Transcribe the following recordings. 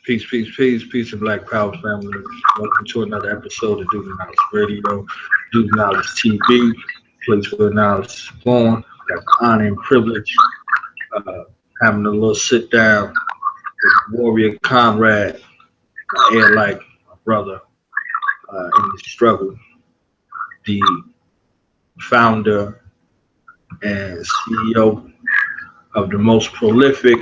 Peace, and Black Power family. Welcome to another episode of Do the Knowledge Radio, Do the Knowledge TV, place where knowledge is born. Got the honor and privilege uh, having a little sit down with warrior comrade, my air like my brother in the struggle, the founder and CEO of the most prolific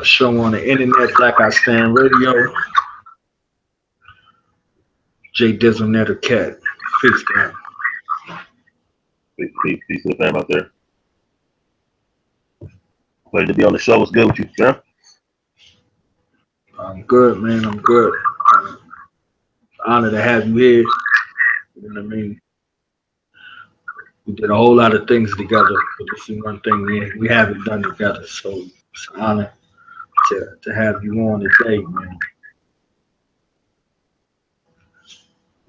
show on the internet, Black I Stand Radio, Jay Dizzle, Netter Cat. Peace, man. Peace to the fam out there. Pleasure to be on the show. What's good with you, man? I'm good, man. I'm good. Honor to have you here. You know what I mean? We did a whole lot of things together, but this is one thing we haven't done together. So it's an honor to have you on today, man.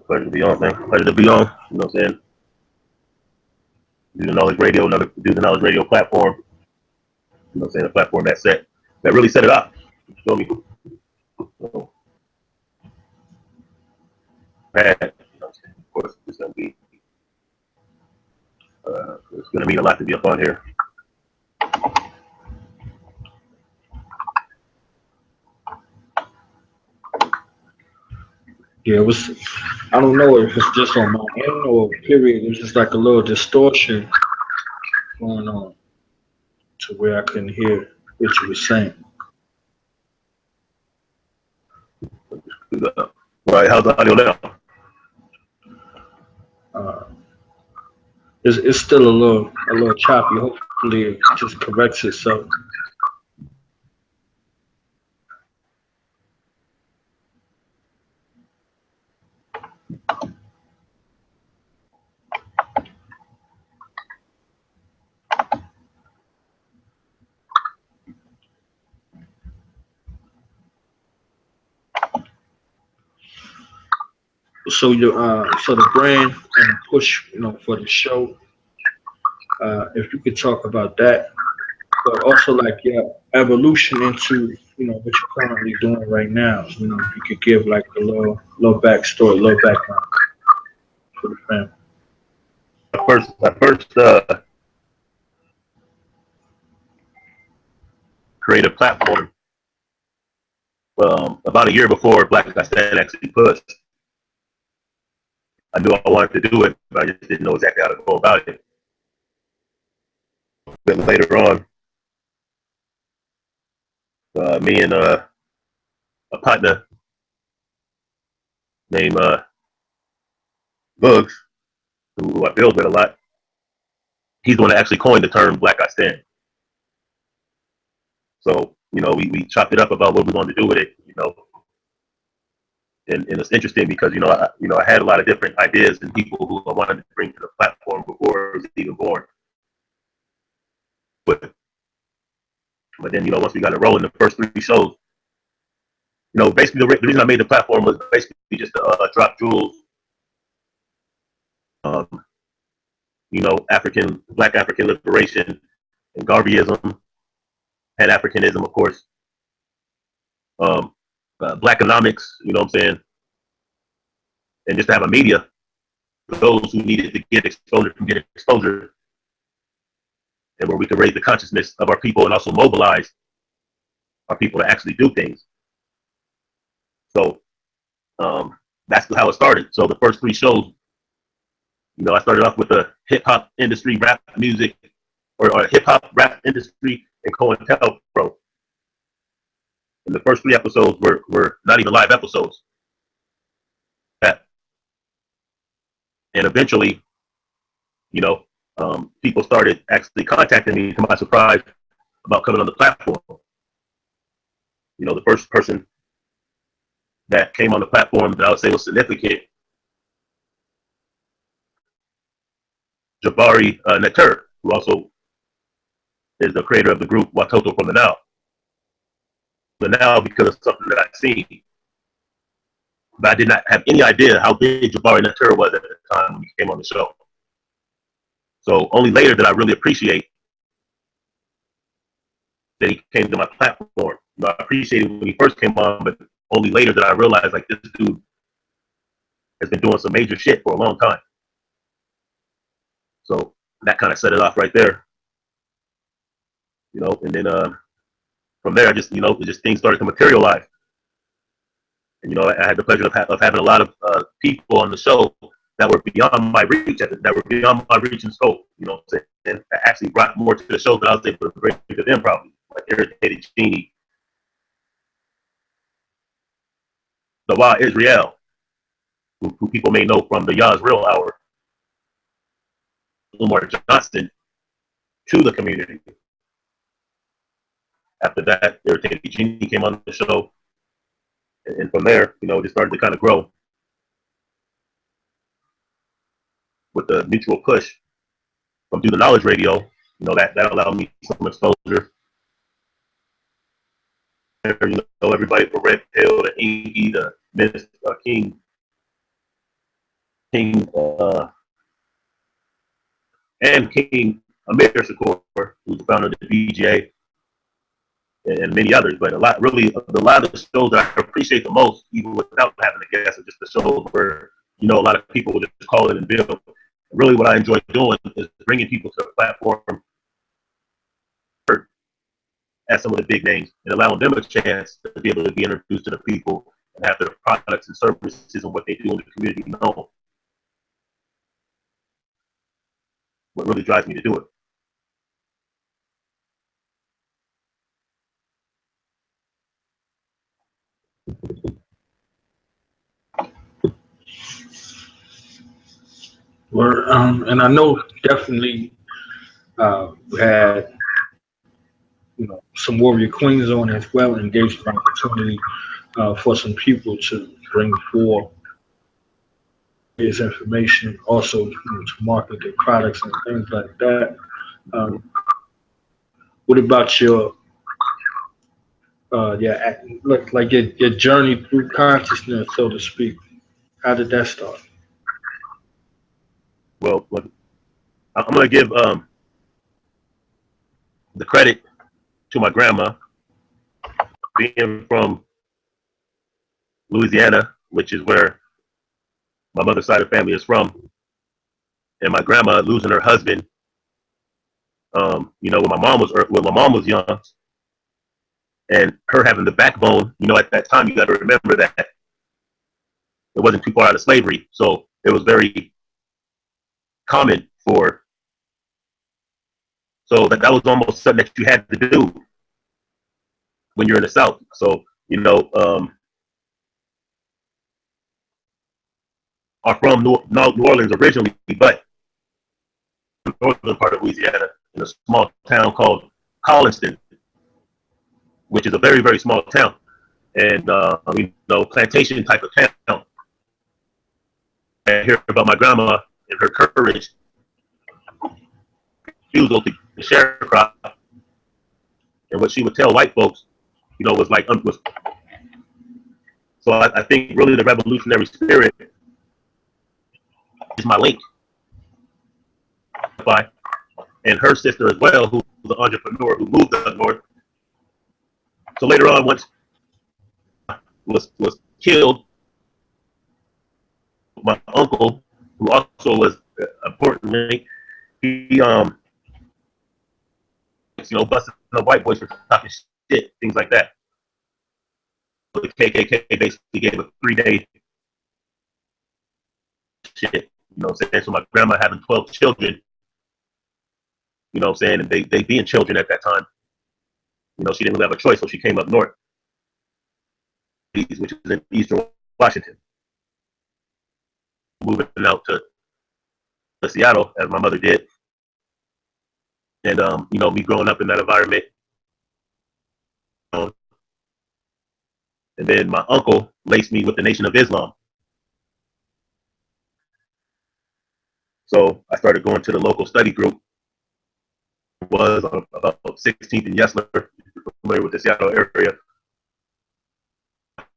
Pleasure to be on, man. Pleasure to be on. You know what I'm saying? Do the Knowledge Radio, do the Knowledge Radio platform. You know what I'm saying? A platform that really set it up. You feel me? So, you know what I'm saying? Of course, it's gonna mean a lot to be up on here. Yeah, it was. I don't know if it's just on my end or period. It was just like a little distortion going on to where I couldn't hear what you were saying. Right, how's the audio now? Uh, it's still a little choppy. Hopefully, it just corrects itself. So so the brand and the push, for the show. If you could talk about that, but also like your evolution into, what you're currently doing right now. If you could give like a little backstory, a little background for the family. I first created a platform about a year before Black I Stand actually pushed. I knew I wanted to do it, but I just didn't know exactly how to go about it. But later on, me and a partner named Bugs, who I build with a lot, he's the one that actually coined the term Black I Stand. So, we chopped it up about what we wanted to do with it, and it's interesting because, I had a lot of different ideas and people who I wanted to bring to the platform before it was even born. But then, once we got it rolling, the first 3 shows, basically the reason I made the platform was basically just to drop jewels, um, Black African liberation and Garveyism, Pan-Africanism, of course, Black economics, you know what I'm saying, and just to have a media for those who needed to get exposure, and where we could raise the consciousness of our people and also mobilize our people to actually do things. So that's how it started. So the first 3 shows, I started off with the hip hop industry, rap music, or hip hop rap industry, and COINTELPRO. And the first 3 episodes were not even live episodes. And eventually, people started actually contacting me, to my surprise, about coming on the platform. The first person that came on the platform that I would say was significant, Jabari Natur. who also is the creator of the group Watoto from the Now. The Now because of something that I've seen, but I did not have any idea how big Jabari Natura was at the time when he came on the show. So only later did I really appreciate that he came to my platform. You know, I appreciated when he first came on, but only later did I realize like this dude has been doing some major shit for a long time. So that kind of set it off right there. You know, and then from there, I just, you know, just things started to materialize. And, you know, I had the pleasure of having a lot of people on the show that were beyond my reach, that were beyond my reach and scope, you know, and actually brought more to the show than I was able to bring to them probably, like Irritated Genie, the Wa Israel, who people may know from the Yaz Real Hour, Umar Johnson, to the community. After that, Irritated Genie came on the show. And from there, you know, it started to kind of grow with the mutual push from Do the Knowledge Radio. You know, that allowed me some exposure. You know, everybody from Red Pill to Inky to Minister King, and King Amir Shakur, who's the founder of the BJ, and many others. But a lot of the shows that I appreciate the most, even without having a guest, are just the shows where, you know, a lot of people will just call in and build. Really, what I enjoy doing is bringing people to the platform as some of the big names and allowing them a chance to be able to be introduced to the people and have their products and services and what they do in the community known. What really drives me to do it. And I know definitely we had, you know, some warrior queens on as well, and gave some opportunity for some people to bring forth his information, also, you know, to market their products and things like that. Um, what about your like your journey through consciousness, so to speak? How did that start? Well, I'm going to give the credit to my grandma, being from Louisiana, which is where my mother's side of the family is from, and my grandma losing her husband. You know, when my mom was young, and her having the backbone. You know, at that time, you got to remember that it wasn't too far out of slavery, so it was very common for. So that was almost something that you had to do when you're in the South. So, you know, are from New Orleans originally, but the northern part of Louisiana, in a small town called Collinston, which is a very, very small town, and you know, plantation type of town. I hear about my grandma and her courage, refusal to share a crop, and what she would tell white folks, you know, was like so I think really the revolutionary spirit is my link. And her sister as well, who was an entrepreneur who moved up north. So later on, once was killed, my uncle, who also was importantly, he you know, busted the white boys for talking shit, things like that. So the KKK basically gave a 3-day shit, you know what I'm saying? So my grandma having 12 children, you know what I'm saying, and they being children at that time, you know, she didn't really have a choice, so she came up north, which is in eastern Washington, moving out to Seattle as my mother did. And you know, me growing up in that environment, you know, and then my uncle laced me with the Nation of Islam. So I started going to the local study group, was on about 16th and Yesler, if you're familiar with the Seattle area.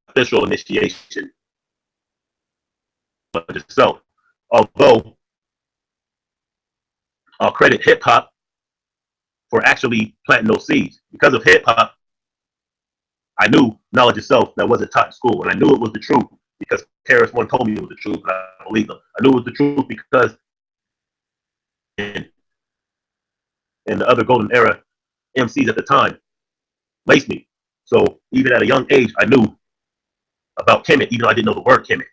Official initiation. So, although I'll credit hip hop for actually planting those seeds. Because of hip hop, I knew knowledge itself that wasn't taught in school, and I knew it was the truth because Paris one told me it was the truth, and I believed them. I knew it was the truth because in the other golden era MCs at the time laced me. So even at a young age, I knew about Kemet, even though I didn't know the word Kemet.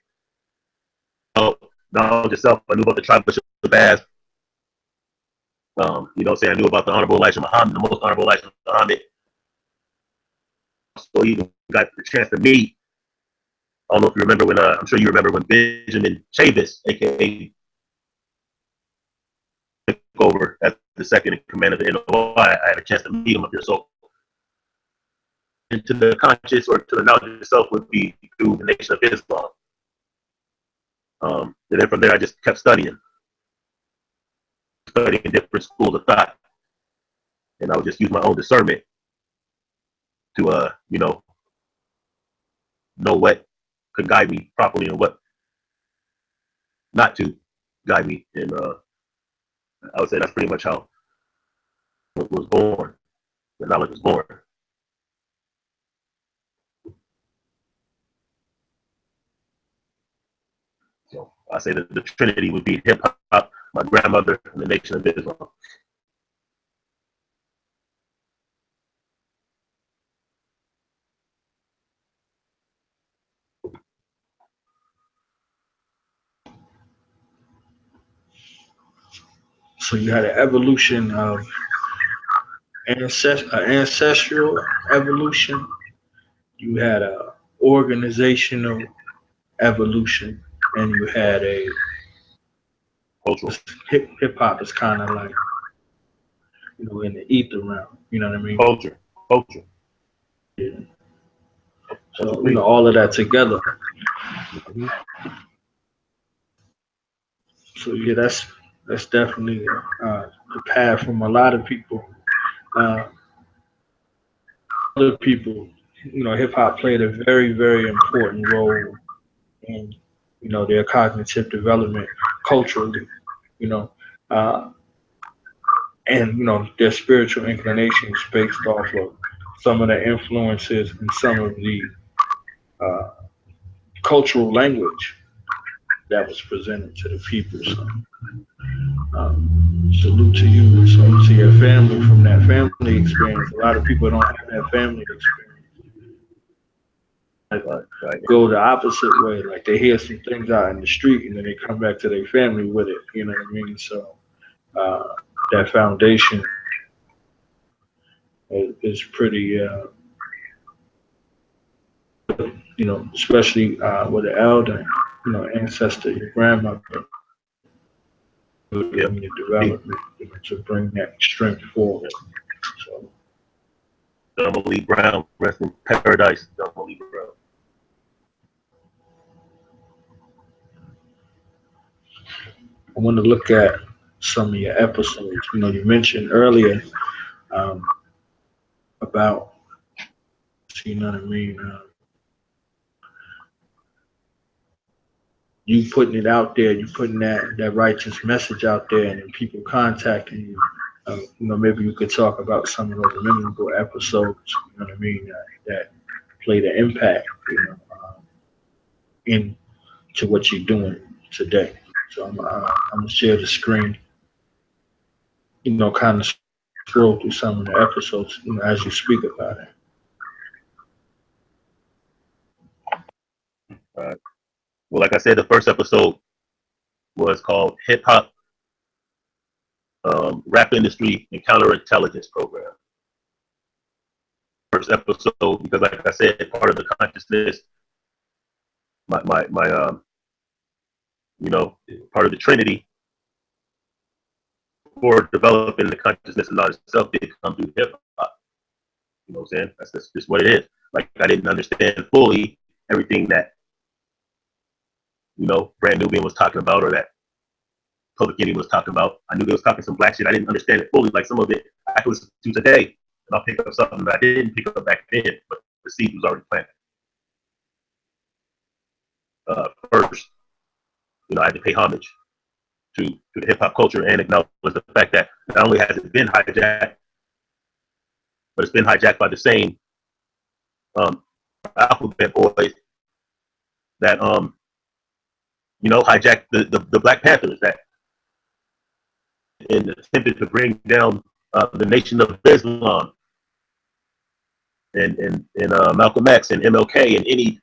So knowledge itself, I knew about the tribe of Shabazz. You know what I'm saying? I knew about the Honorable Elijah Muhammad, the most Honorable Elijah Muhammad. So even got the chance to meet. I don't know if you remember when, I'm sure you remember when Benjamin Chavis, aka took over as the second in command of the NOI. I had a chance to meet him up here. So into the conscious or to the knowledge itself would be through the Nation of Islam. And then from there, I just kept studying different schools of thought, and I would just use my own discernment to, know what could guide me properly and what not to guide me. And I would say that's pretty much how it was born. The knowledge was born. So I say that the Trinity would be hip hop, my grandmother, and the Nation of Islam. So you had an evolution of ancestral evolution. You had a organizational evolution, and you had a Cultural. hip hop is kind of like in the ether realm. You know what I mean? Culture. Yeah. So all of that together. Mm-hmm. So yeah, that's definitely the path from a lot of people. Other people, hip hop played a very, very important role in, their cognitive development culturally, you know, uh, and their spiritual inclinations based off of some of the influences and some of the uh, cultural language that was presented to the people. So, salute to you and salute to your family from that family experience. A lot of people don't have that family experience. Right. Go the opposite way. Like they hear some things out in the street and then they come back to their family with it. You know what I mean? So that foundation is pretty, especially with the elder, ancestor, your grandmother, Yeah. in your development, to bring that strength forward. So, Double E Brown, rest in paradise. Double E Brown. I want to look at some of your episodes. You mentioned earlier um, about, you know what I mean, you putting it out there, you putting that righteous message out there, and then people contacting you. Maybe you could talk about some of those memorable episodes. You know what I mean? That played an impact, into what you're doing today. So I'm gonna share the screen. Kind of scroll through some of the episodes, as you speak about it. Well, like I said, the first episode was called Hip Hop Rap Industry and Counterintelligence Program. First episode, because like I said, part of the consciousness, my part of the Trinity for developing the consciousness and knowledge itself did come through hip hop. You know what I'm saying? That's just what it is. Like I didn't understand fully everything that Brand Nubian was talking about or that Public Enemy was talking about. I knew they was talking some black shit. I didn't understand it fully. Like some of it, I can listen to today, and I'll pick up something that I didn't pick up back then, but the seed was already planted. First, I had to pay homage to the hip hop culture and acknowledge the fact that not only has it been hijacked, but it's been hijacked by the same alphabet boys that hijacked the Black Panthers, that and attempted to bring down the Nation of Islam and Malcolm X and MLK and any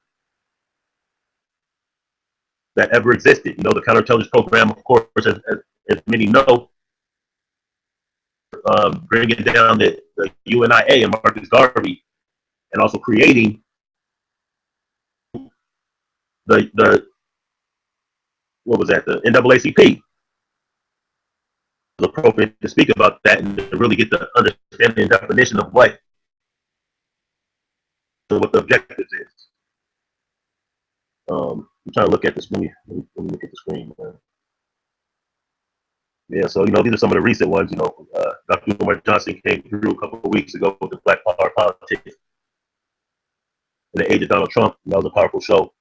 that ever existed. The counterintelligence program, of course, as many know, bringing down the UNIA and Marcus Garvey, and also creating the what was that, the NAACP. It's appropriate to speak about that and to really get the understanding and definition of what the objectives is. I'm trying to look at this. Let me look at the screen. Yeah, so these are some of the recent ones. Dr. Umar Johnson came through a couple of weeks ago with the Black Power politics in the age of Donald Trump. That was a powerful show.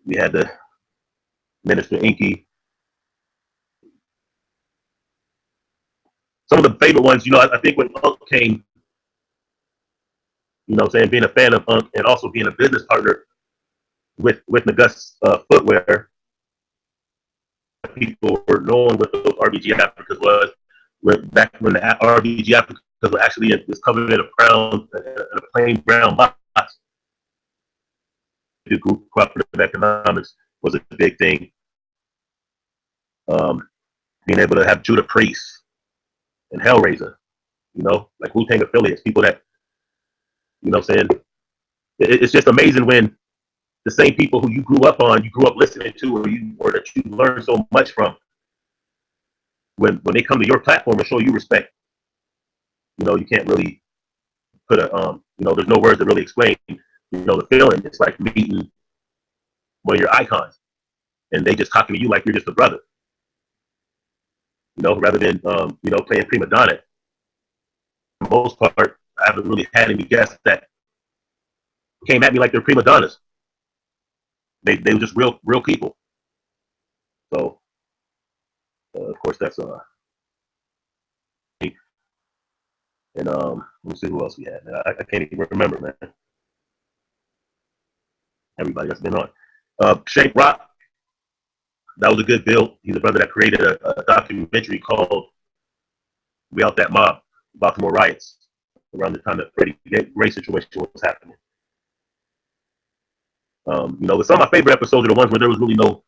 We had the Minister Inky. Some of the favorite ones, I think when Unc came, being a fan of Unc and also being a business partner with Nagus Footwear, people were knowing what those RBG Africas was. Back when the RBG Africas were actually covered in a plain brown box. The group cooperative economics was a big thing. Being able to have Judah Priest and Hellraiser, like Wu-Tang affiliates, people that, saying, it's just amazing when the same people who you grew up listening to, or that you learned so much from, when they come to your platform and show you respect, you can't really put there's no words that really explain, the feeling. It's like meeting one of your icons, and they just talking to you like you're just a brother, rather than playing prima donna. For the most part, I haven't really had any guests that came at me like they're prima donnas. They were just real people. So, of course, that's and let me see who else we had. I can't even remember, man. Everybody that's been on. Shank Rock, that was a good build. He's a brother that created a documentary called "We Out That Mob," Baltimore riots, around the time that Freddie Gray situation was happening. Some of my favorite episodes are the ones where there was really no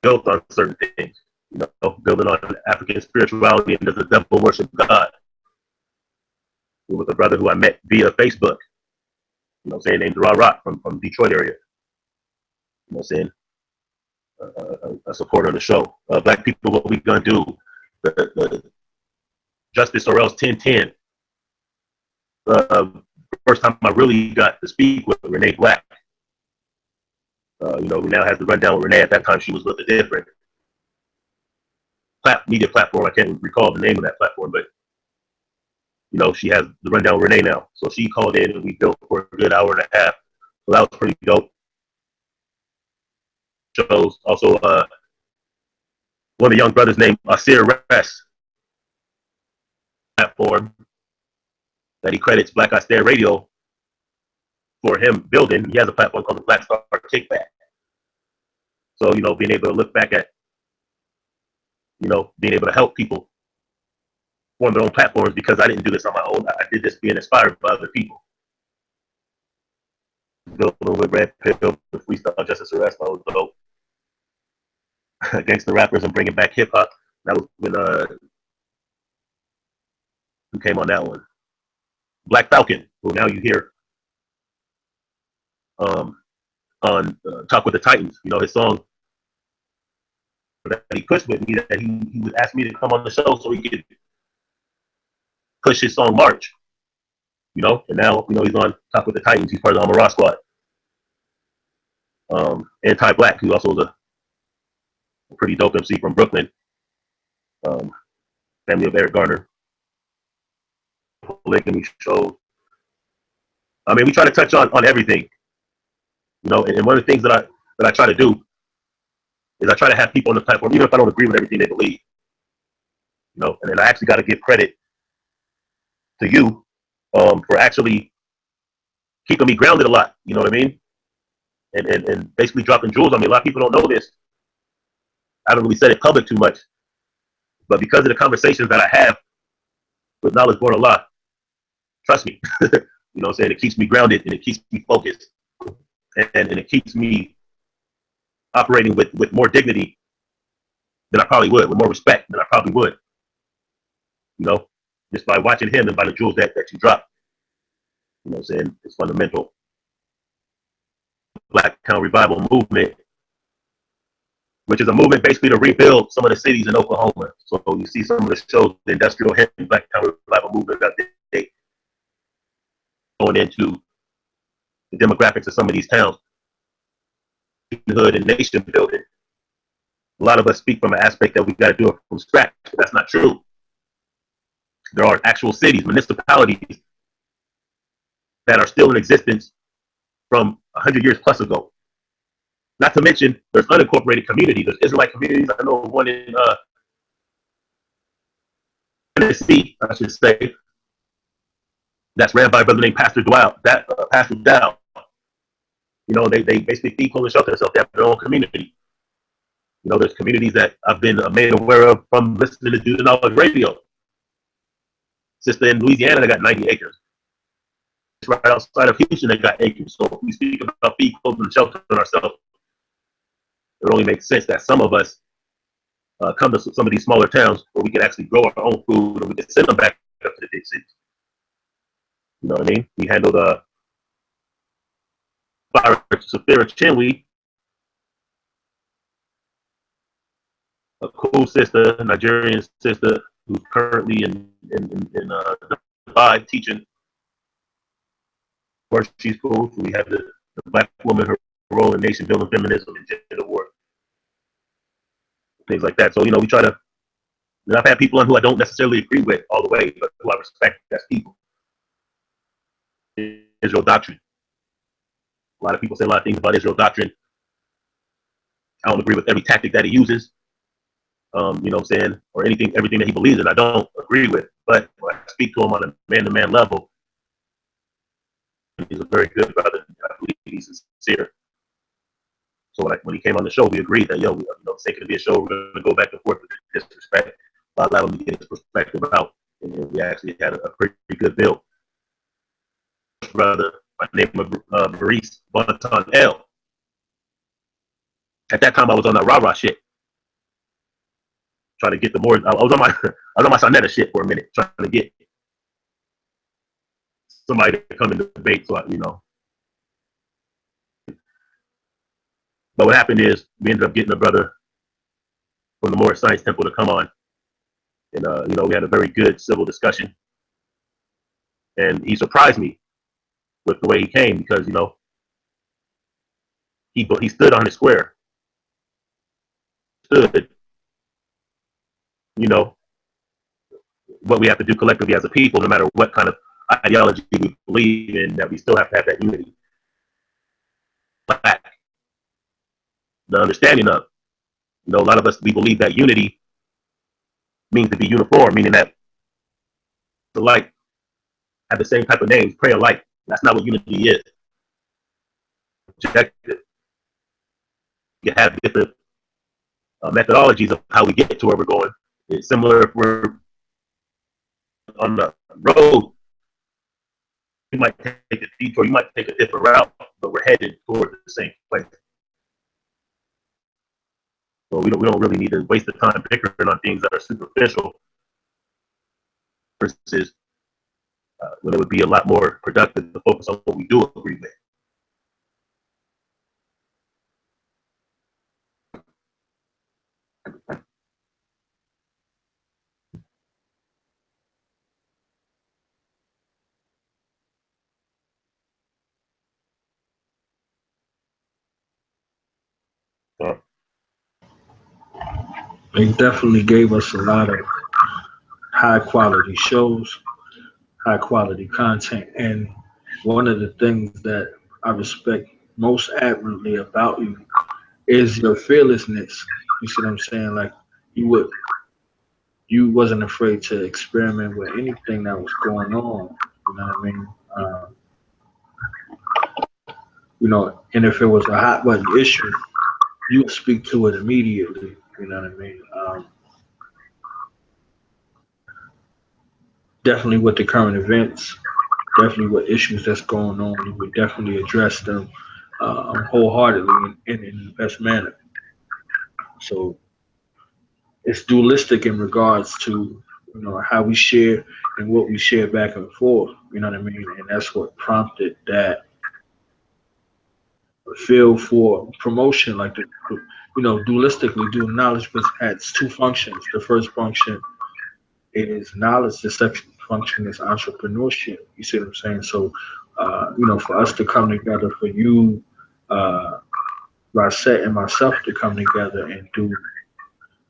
built on certain things. Building on African spirituality and there's a devil worship God. It was a brother who I met via Facebook. Named Rock from Detroit area. A supporter of the show. Black people, what we gonna do? The Justice or Else 1010. First time I really got to speak with Renee Black. We now have the rundown with Renee. At that time, she was with a different media platform. I can't recall the name of that platform, but she has the rundown with Renee now. So she called in and we built for a good hour and a half. So that was pretty dope. Shows also one of the young brothers named Asir Rest platform that he credits Black Eye Stand Radio for him building. He has a platform called the Black Star Kickback. So, being able to look back at, being able to help people form their own platforms, because I didn't do this on my own. I did this being inspired by other people. Building with Red Pill, with Freestyle Justice Arrest, that was dope. Gangsta rappers and bringing back hip hop. That was when who came on that one? Black Falcon, who now you hear on Talk with the Titans. His song that he pushed with me, that he would ask me to come on the show so he could push his song March. And now he's on Talk with the Titans. He's part of the Amara Squad. Anti-Black, who also was a pretty dope MC from Brooklyn. um, family of Eric Garner, polygamy shows. I mean, we try to touch on everything, you know. And one of the things that I try to do is I try to have people on the platform, even if I don't agree with everything they believe, you know. And then I actually got to give credit to you for actually keeping me grounded a lot. You know what I mean? And basically dropping jewels on me. A lot of people don't know this. I haven't really said it public too much, but because of the conversations that I have with Knowledge Born Allah, trust me, you know what I'm saying? It keeps me grounded and it keeps me focused and it keeps me operating with more dignity than I probably would, with more respect than I probably would, you know, just by watching him and by the jewels that you drop. You know what I'm saying? It's fundamental. Black Town Revival movement, which is a movement basically to rebuild some of the cities in Oklahoma. So you see some of the shows, the industrial hemp and Black Town Revival movement that they going into the demographics of some of these towns, hood and nation building. A lot of us speak from an aspect that we got to do it from scratch, but that's not true. There are actual cities, municipalities that are still in existence from 100 years plus ago. Not to mention, there's unincorporated communities. There's Israelite communities. I know one in Tennessee, I should say, that's ran by a brother named Pastor Dow. Pastor Dow. You know, they basically feed, clothe, and shelter themselves. They have their own community. You know, there's communities that I've been made aware of from listening to Judah Knowledge Radio. Sister in Louisiana, they got 90 acres. It's right outside of Houston, they got acres. So if we speak about feed, clothe, and shelter ourselves, it only makes sense that some of us come to some of these smaller towns where we can actually grow our own food and we can send them back up to the big cities. You know what I mean? We handled Safira Chinwe, a cool sister, Nigerian sister, who's currently in Dubai teaching. Where she's cool. So we have the black woman, her role in nation building, feminism, and gender war, things like that. So, you know, we try to, and I've had people on who I don't necessarily agree with all the way, but who I respect as people. Israel doctrine. A lot of people say a lot of things about Israel doctrine. I don't agree with every tactic that he uses, you know what I'm saying, or everything that he believes in, I don't agree with. But when I speak to him on a man-to-man level, he's a very good brother. I believe he's sincere. So when he came on the show, we agreed that, you know, it's going to be a show. We're going to go back and forth with disrespect. I allowed him to get his perspective out, and we actually had a pretty good build. Brother, by the name of Maurice Bonton L. At that time, I was on that rah-rah shit, trying to get the more. I was on my Sonetta shit for a minute, trying to get somebody to come in the debate. So you know, but what happened is we ended up getting a brother from the Morris Science Temple to come on, and you know, we had a very good civil discussion, and he surprised me with the way he came because, you know, he stood on his square, stood, you know, what we have to do collectively as a people, no matter what kind of ideology we believe in, that we still have to have that unity. But the understanding of, you know, a lot of us, we believe that unity means to be uniform, meaning that alike have the same type of names, pray alike. That's not what unity is. Objective. You have different methodologies of how we get to where we're going. It's similar if we're on the road. You might take a detour, you might take a different route, but we're headed toward the same place. So we don't really need to waste the time bickering on things that are superficial versus when it would be a lot more productive to focus on what we do agree with. So, They definitely gave us a lot of high quality shows, high quality content, and one of the things that I respect most admirably about you is your fearlessness. You see what I'm saying? Like you would, you wasn't afraid to experiment with anything that was going on. You know what I mean? And if it was a hot button issue, you would speak to it immediately. You know what I mean? Definitely with the current events, definitely with issues that's going on, you would definitely address them wholeheartedly and in the best manner. So it's dualistic in regards to how we share and what we share back and forth. You know what I mean? And that's what prompted that feel for promotion, like dualistically, dual knowledge was has two functions. The first function is knowledge. The second function is entrepreneurship. You see what I'm saying? So, for us to come together, for you, uh, Rosette and myself to come together and do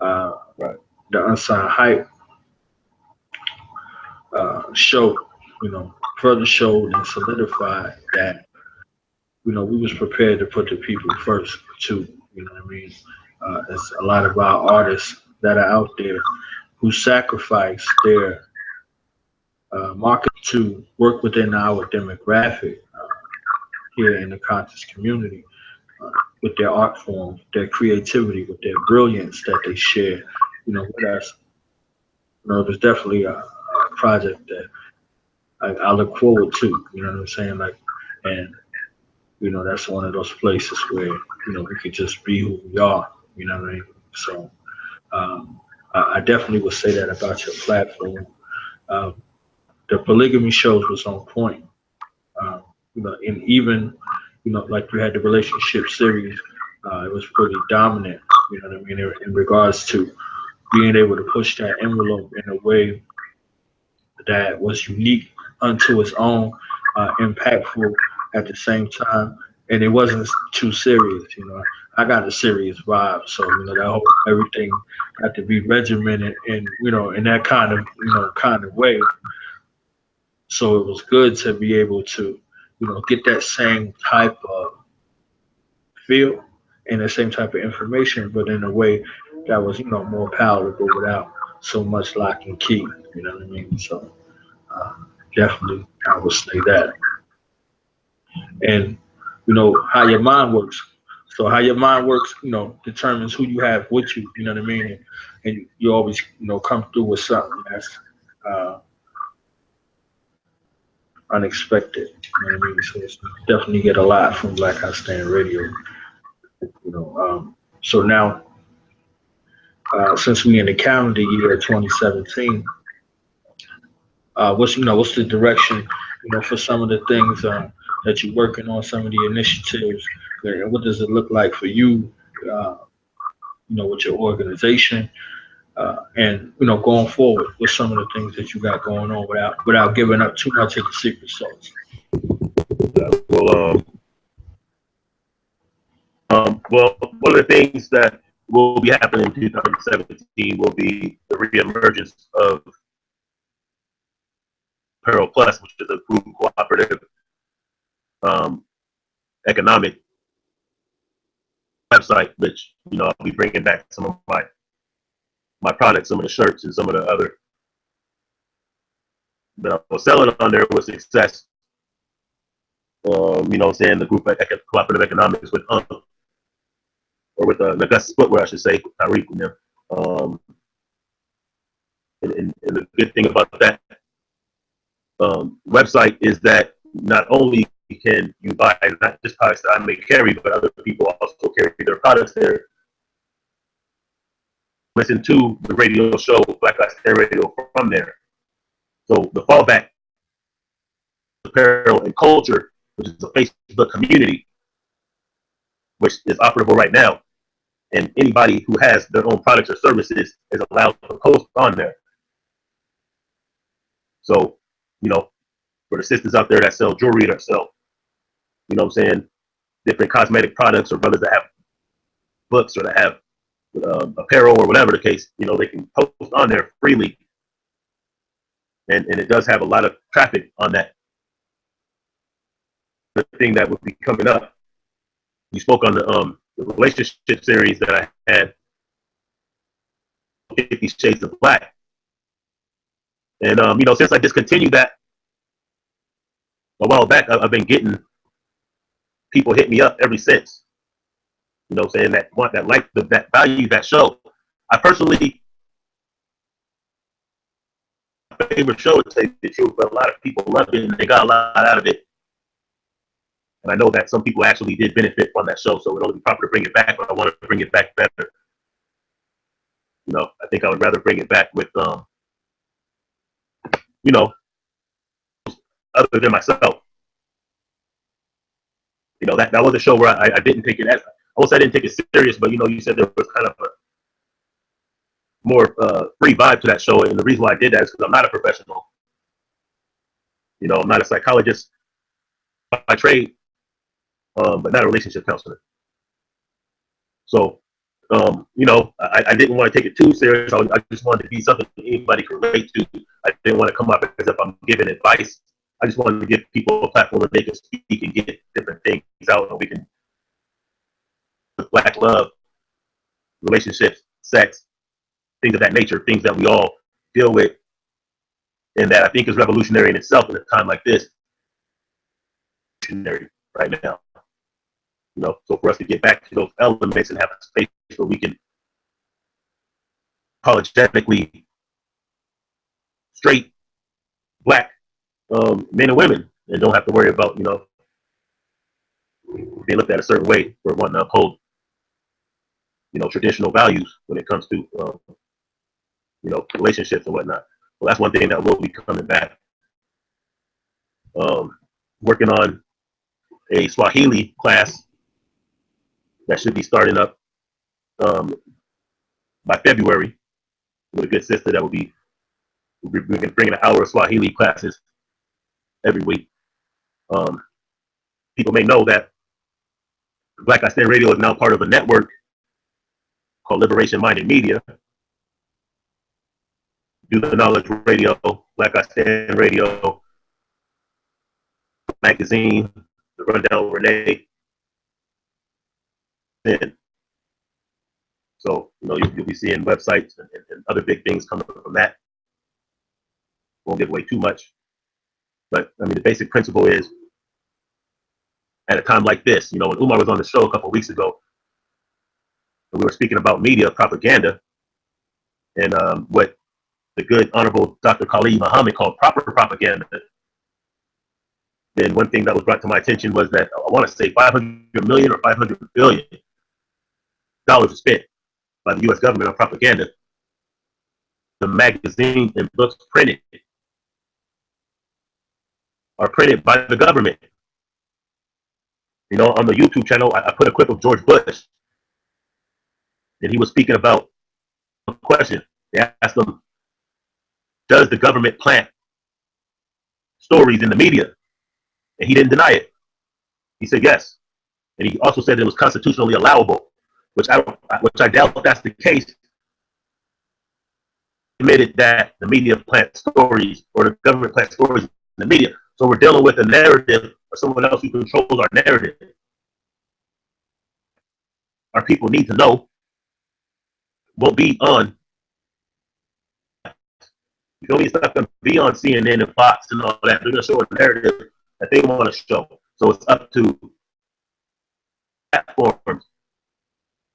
uh, Right. the unsigned hype show, further showed and solidified that we was prepared to put the people first too. You know what I mean? There's a lot of our artists that are out there who sacrifice their market to work within our demographic here in the conscious community with their art form, their creativity, with their brilliance that they share, with us. There's definitely a project that I look forward to. You know what I'm saying? Like, and that's one of those places where we could just be who we are. You know what I mean? So I definitely would say that about your platform. Um, the polygamy shows was on point. Um, and even like we had the relationship series, it was pretty dominant. You know what I mean in regards to being able to push that envelope in a way that was unique unto its own, impactful at the same time, and it wasn't too serious. I got a serious vibe, so that whole everything had to be regimented and in that kind of way. So it was good to be able to get that same type of feel and the same type of information, but in a way that was more palatable without so much lock and key. You know what I mean? So uh, definitely, I would say that. And how your mind works. So how your mind works, determines who you have with you. You know what I mean? And you always, come through with something that's uh, unexpected. You know what I mean? So it's definitely get a lot from Black Hot Stand Radio. So now, since we in the calendar year 2017, what's the direction, for some of the things that you're working on, some of the initiatives, and what does it look like for you, uh, with your organization, and going forward with some of the things that you got going on without giving up too much of the secret sauce. Well, well, one of the things that will be happening in 2017 will be the reemergence of Pearl Plus, which is a group cooperative um, economic website, which I'll be bringing back some of my products, some of the shirts, and some of the other that I was selling on there with success. Saying the group cooperative economics with or with Augusta Footwear, I should say, Tariq and them. Um, and the good thing about that website is that not only can you buy not just products that I may carry, but other people also carry their products there. Listen to the radio show, Black Lives Matter Radio, from there. So the fallback apparel and culture, which is a Facebook community, which is operable right now, and anybody who has their own products or services is allowed to post on there. So, for the sisters out there that sell jewelry, that sell, different cosmetic products, or brothers that have books or that have, apparel or whatever the case, you know, they can post on there freely. And it does have a lot of traffic on that. The thing that would be coming up, you spoke on the relationship series that I had, 50 Shades of Black. And, you know, since I discontinued that a while back, I've been getting people hit me up ever since, you know, saying that want that like that value that show. I personally, my favorite show to say the truth, but a lot of people loved it and they got a lot out of it. And I know that some people actually did benefit from that show, so it would only be proper to bring it back, but I want to bring it back better. You know, I think I would rather bring it back with, you know, other than myself. You know, that was a show where I didn't take it as, almost I didn't take it serious, but, you know, you said there was kind of a more free vibe to that show. And the reason why I did that is because I'm not a professional. You know, I'm not a psychologist by trade, but not a relationship counselor. So, you know, I didn't want to take it too serious. I just wanted to be something anybody could relate to. I didn't want to come up as if I'm giving advice. I just wanted to give people a platform where they can speak and get different things out. And we can, Black love, relationships, sex, things of that nature, things that we all deal with, and that I think is revolutionary in itself in a time like this. Revolutionary right now. You know, so for us to get back to those elements and have a space where we can apologetically straight Black men and women and don't have to worry about, you know, being looked at a certain way for wanting to uphold, you know, traditional values when it comes to, you know, relationships and whatnot. Well, that's one thing that will be coming back. Working on a Swahili class that should be starting up by February with a good sister that will be, we've been bringing an hour of Swahili classes every week. People may know that Black I Stand Radio is now part of a network called Liberation Minded Media. Do the Knowledge Radio, Black I Stand Radio, magazine, the Rundown Renee. And so, you know, you'll be seeing websites and other big things coming from that. Won't give away too much. But I mean, the basic principle is, at a time like this, you know, when Umar was on the show a couple of weeks ago, and we were speaking about media propaganda and what the good Honorable Dr. Khalid Muhammad called proper propaganda, then one thing that was brought to my attention was that I want to say $500 million or $500 billion is spent by the U.S. government on propaganda. The magazines and books printed are printed by the government. You know, on the YouTube channel, I put a clip of George Bush, and he was speaking about a question. They asked him, does the government plant stories in the media? And he didn't deny it. He said yes. And he also said it was constitutionally allowable, which I doubt that's the case. He admitted that the media plant stories, or the government plant stories in the media. So we're dealing with a narrative or someone else who controls our narrative. Our people need to know won't be on. You feel me? It's not going to be on CNN and Fox and all that. They're going to show a narrative that they want to show. So it's up to platforms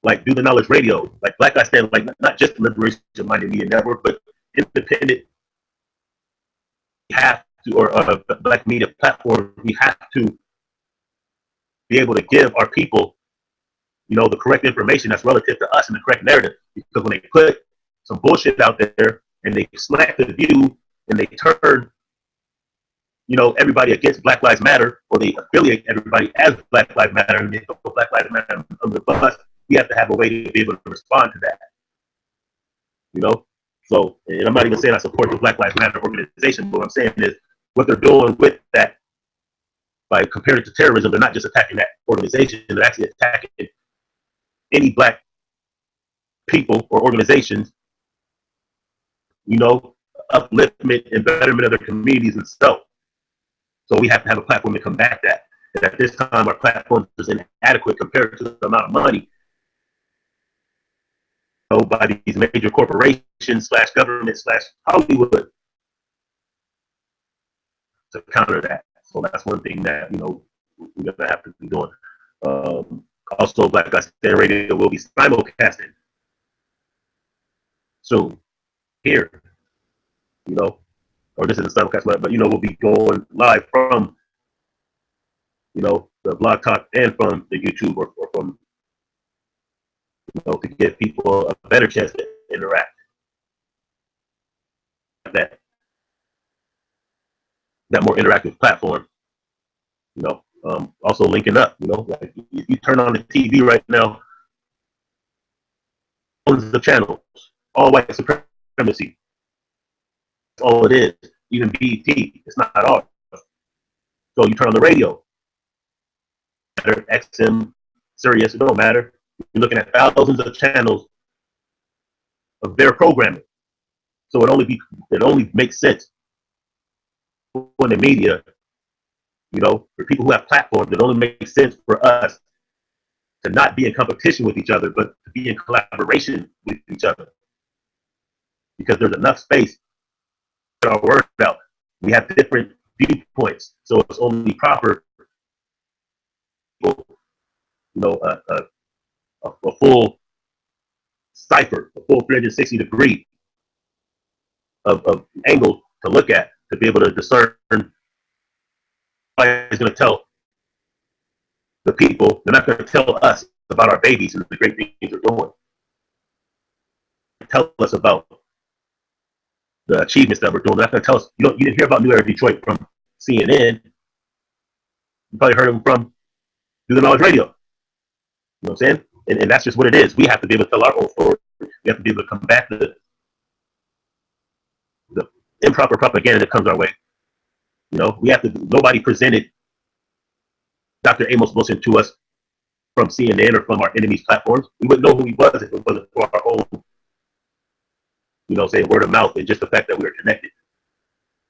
like Do the Knowledge Radio, like Black I Stand, like not just the Liberation Minded Media Network, but independent. We have to, or Black media platform, we have to be able to give our people, you know, the correct information that's relative to us and the correct narrative. Because when they put some bullshit out there and they slant the view and they turn, you know, everybody against Black Lives Matter, or they affiliate everybody as Black Lives Matter, and they throw Black Lives Matter under the bus, we have to have a way to be able to respond to that. You know? So, and I'm not even saying I support the Black Lives Matter organization, but what I'm saying is what they're doing with that, by comparing it to terrorism, they're not just attacking that organization, they're actually attacking any Black people or organizations, you know, upliftment and betterment of their communities and self. So we have to have a platform to combat that. And at this time, our platform is inadequate compared to the amount of money, you know, by these major corporations slash government slash Hollywood to counter that. So that's one thing that, you know, we're gonna have to be doing. Also, like I said, radio will be simulcasting soon here, you know, or this is a simulcast, but you know, we'll be going live from, you know, the blog talk and from the YouTube or from, you know, to give people a better chance to interact. That more interactive platform, you know. Also linking up, you know, like if you turn on the TV right now, tons of channels, all white supremacy. That's all it is. Even BET, it's not ours. So you turn on the radio, matter, XM, Sirius, it don't matter. You're looking at thousands of channels of their programming. So it only makes sense for the media, you know, for people who have platforms. It only makes sense for us to not be in competition with each other, but to be in collaboration with each other. Because there's enough space to get our word out. We have different viewpoints, so it's only proper, you know, a full cipher, a full 360 degree of angles to look at to be able to discern. Somebody's going to tell the people, they're not going to tell us about our babies and the great things they're doing. Tell us about the achievements that we're doing. They're not going to tell us. You didn't hear about New Era Detroit from CNN. You probably heard them from Do the Knowledge Radio. You know what I'm saying? And that's just what it is. We have to be able to tell our own story. We have to be able to combat the improper propaganda that comes our way. You know, we have to. Nobody presented Dr. Amos Wilson to us from CNN or from our enemies' platforms. We wouldn't know who he was if it wasn't for our own, you know, say word of mouth and just the fact that we were connected.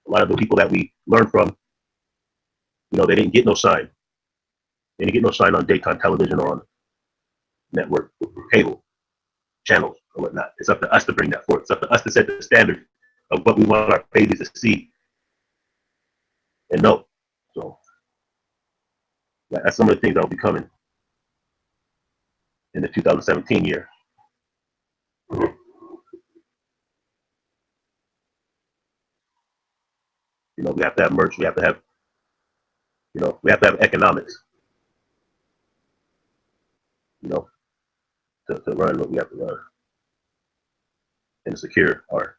A lot of the people that we learned from, you know, they didn't get no shine. They didn't get no shine on daytime television or on network or cable channels or whatnot. It's up to us to bring that forth. It's up to us to set the standard of what we want our babies to see and know. So that's some of the things that will be coming in the 2017 year. You know, we have to have merch. We have to have, you know, we have to have economics. You know, to run what we have to run and secure our.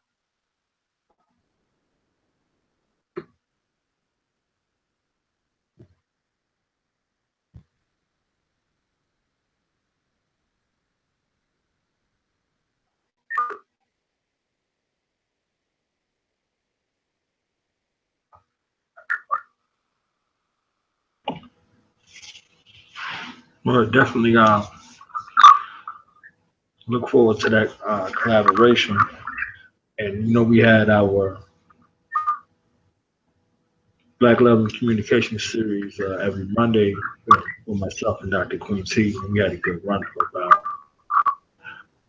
Well, definitely look forward to that collaboration. And you know, we had our Black Love and Communication series every Monday with myself and Dr. Queen T. And we had a good run for about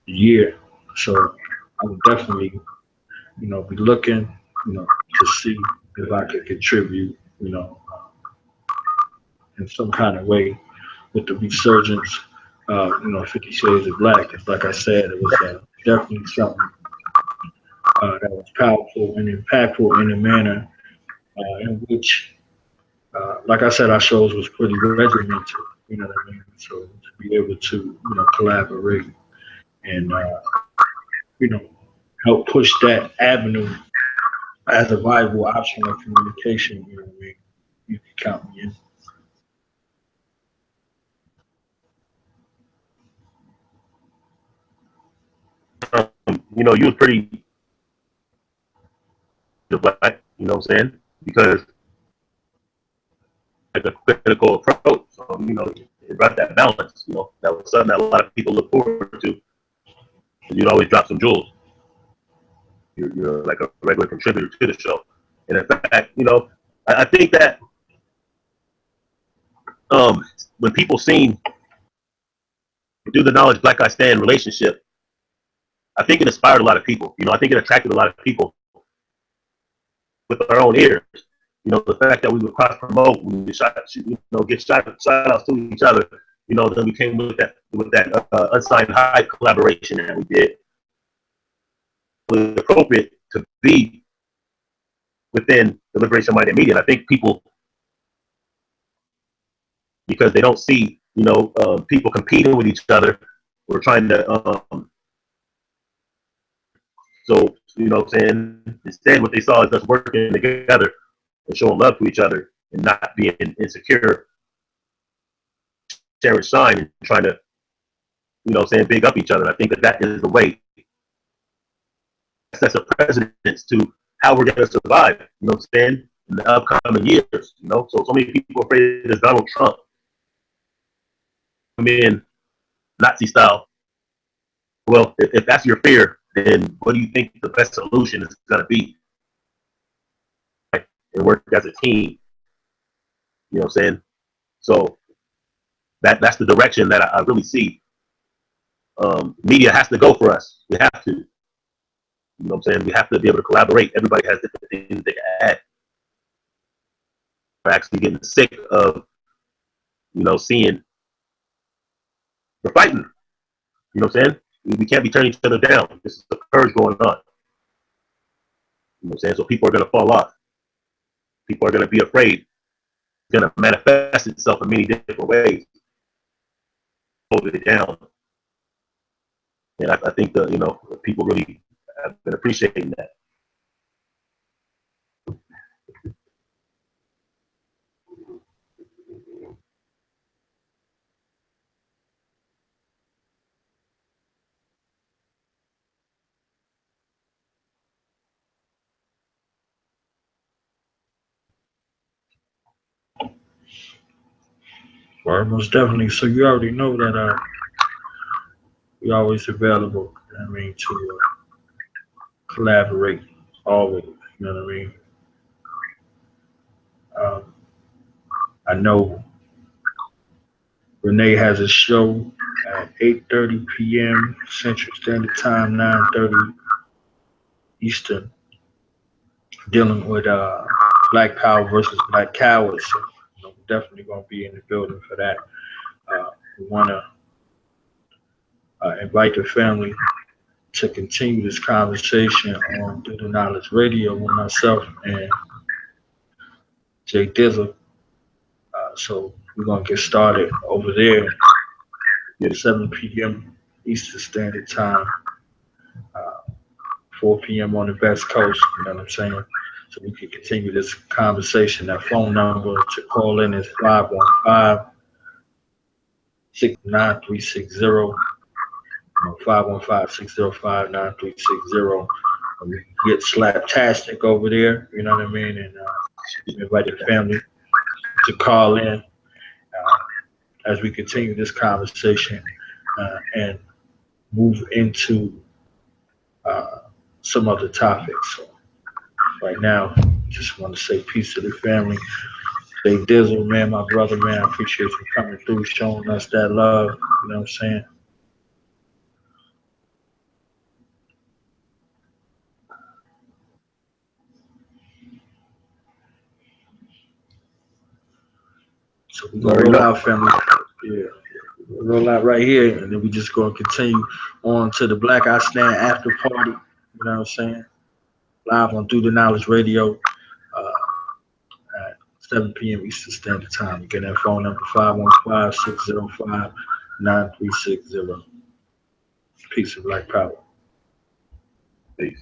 a year. So I would definitely, you know, be looking, you know, to see if I could contribute, you know, in some kind of way with the resurgence, you know, 50 Shades of Black. Because like I said, it was definitely something that was powerful and impactful in a manner in which, like I said, our shows was pretty regimented. You know what I mean? So to be able to, you know, collaborate and, you know, help push that avenue as a viable option of communication, you know what I mean? You can count me in. You know, you was pretty black. You know what I'm saying? Because like a critical approach. You know, it brought that balance. You know, that was something that a lot of people look forward to. You'd always drop some jewels. You're like a regular contributor to the show. And in fact, I think that when people seen Do the Knowledge Black Guy Stand relationship, I think it inspired a lot of people. I think it attracted a lot of people with our own ears. The fact that we would cross promote, we would get shout outs to each other. Then we came with that unsigned hype collaboration that we did. It was appropriate to be within the Liberation Minded Media. And I think people, because they don't see, people competing with each other, or trying to, so, what I'm saying? Instead, what they saw is us working together and showing love to each other and not being insecure, sharing shine, and trying to, big up each other. I think that is the way. That's a precedence to how we're going to survive, in the upcoming years, So many people are afraid of Donald Trump come in Nazi style. Well, if that's your fear, then what do you think the best solution is going to be? Right? And work as a team. So that's the direction that I really see. Media has to go for us. We have to. We have to be able to collaborate. Everybody has different things they can add. We're actually getting sick of, seeing we're fighting. We can't be turning each other down. This is the purge going on. So people are going to fall off. People are going to be afraid. It's going to manifest itself in many different ways. Hold it down. And I think people really have been appreciating that. Well, most definitely. So you already know that we're always available. To collaborate always. You know what I mean? Um, I know Renee has a show at 8:30 p.m. Central Standard Time, 9:30 Eastern, dealing with Black Power versus Black Cowards. So, we're definitely going to be in the building for that. We want to invite the family to continue this conversation on Through the Knowledge Radio with myself and Jay Dizzle. So we're going to get started over there at 7 p.m. Eastern Standard Time, 4 p.m. on the West Coast. You know what I'm saying? So we can continue this conversation. That phone number to call in is 515-609-360. 515-605-9360. We can get slaptastic over there, you know what I mean? And invite the family to call in as we continue this conversation and move into some other topics. So right now, just want to say peace to the family. Jay Dizzle, man, my brother, man, I appreciate you coming through, showing us that love, you know what I'm saying? So we're going to roll out, family. Yeah. Roll out right here, and then we just going to continue on to the Black I Stand after party. You know what I'm saying? Live on Through the Knowledge Radio at 7 p.m. Eastern Standard Time. Again, that phone number 515-605-9360. Peace and Black Power. Peace.